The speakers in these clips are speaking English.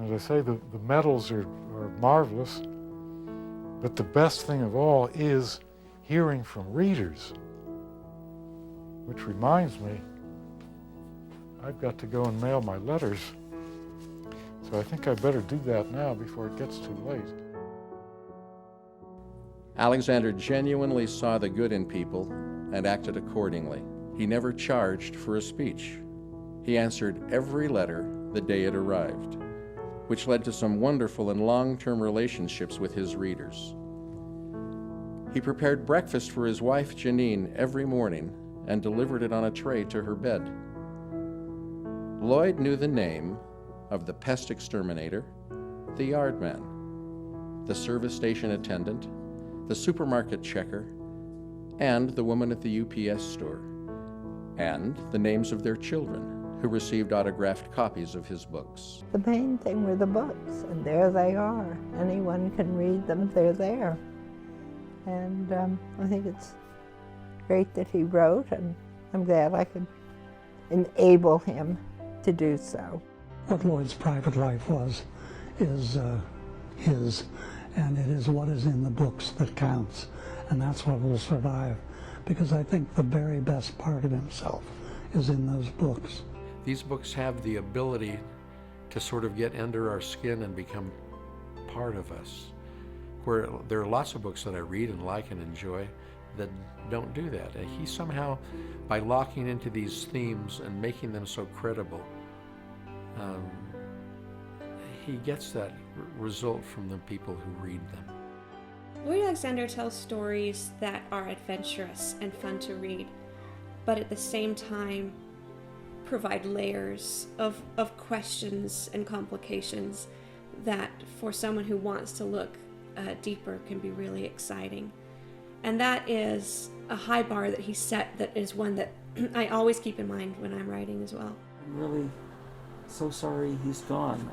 As I say, the medals are marvelous, but the best thing of all is hearing from readers. Which reminds me, I've got to go and mail my letters. So I think I better do that now before it gets too late. Alexander genuinely saw the good in people and acted accordingly. He never charged for a speech. He answered every letter the day it arrived, which led to some wonderful and long-term relationships with his readers. He prepared breakfast for his wife Janine every morning and delivered it on a tray to her bed. Lloyd knew the name of the pest exterminator, the yard man, the service station attendant, the supermarket checker, and the woman at the UPS store, and the names of their children who received autographed copies of his books. The main thing were the books, and there they are. Anyone can read them, they're there. And I think it's great that he wrote, and I'm glad I could enable him to do so. What Lloyd's private life was is his, and it is what is in the books that counts, and that's what will survive, because I think the very best part of himself is in those books. These books have the ability to sort of get under our skin and become part of us, where there are lots of books that I read and like and enjoy that don't do that. And he somehow, by locking into these themes and making them so credible, he gets that result from the people who read them. Lloyd Alexander tells stories that are adventurous and fun to read, but at the same time provide layers of questions and complications that, for someone who wants to look deeper, can be really exciting. And that is a high bar that he set, that is one that I always keep in mind when I'm writing as well. I'm really so sorry he's gone.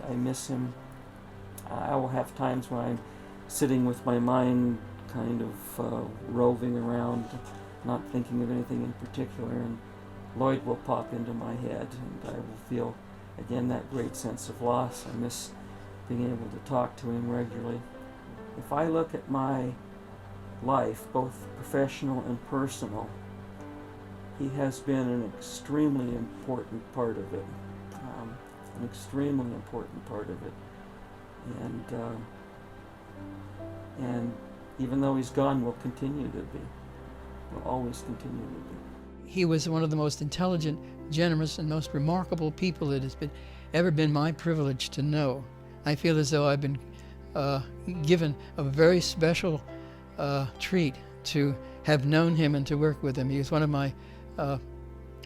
I miss him. I will have times when I'm sitting with my mind kind of roving around, not thinking of anything in particular, and Lloyd will pop into my head, and I will feel again that great sense of loss. I miss being able to talk to him regularly. If I look at my life, both professional and personal, he has been an extremely important part of it. An extremely important part of it. And even though he's gone, will continue to be. Will always continue to be. He was one of the most intelligent, generous, and most remarkable people it has ever been my privilege to know. I feel as though I've been given a very special treat to have known him and to work with him. He was one of my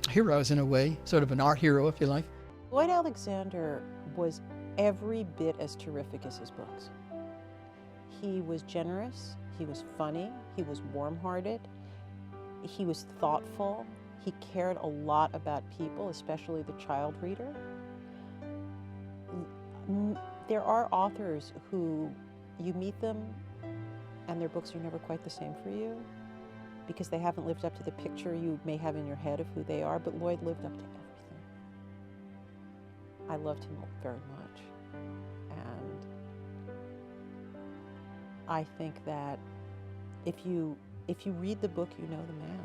heroes in a way, sort of an art hero, if you like. Lloyd Alexander was every bit as terrific as his books. He was generous, he was funny, he was warm-hearted, he was thoughtful, he cared a lot about people, especially the child reader. There are authors who you meet them and their books are never quite the same for you because they haven't lived up to the picture you may have in your head of who they are, but Lloyd lived up to everything. I loved him very much, and I think that if you read the book, you know the man.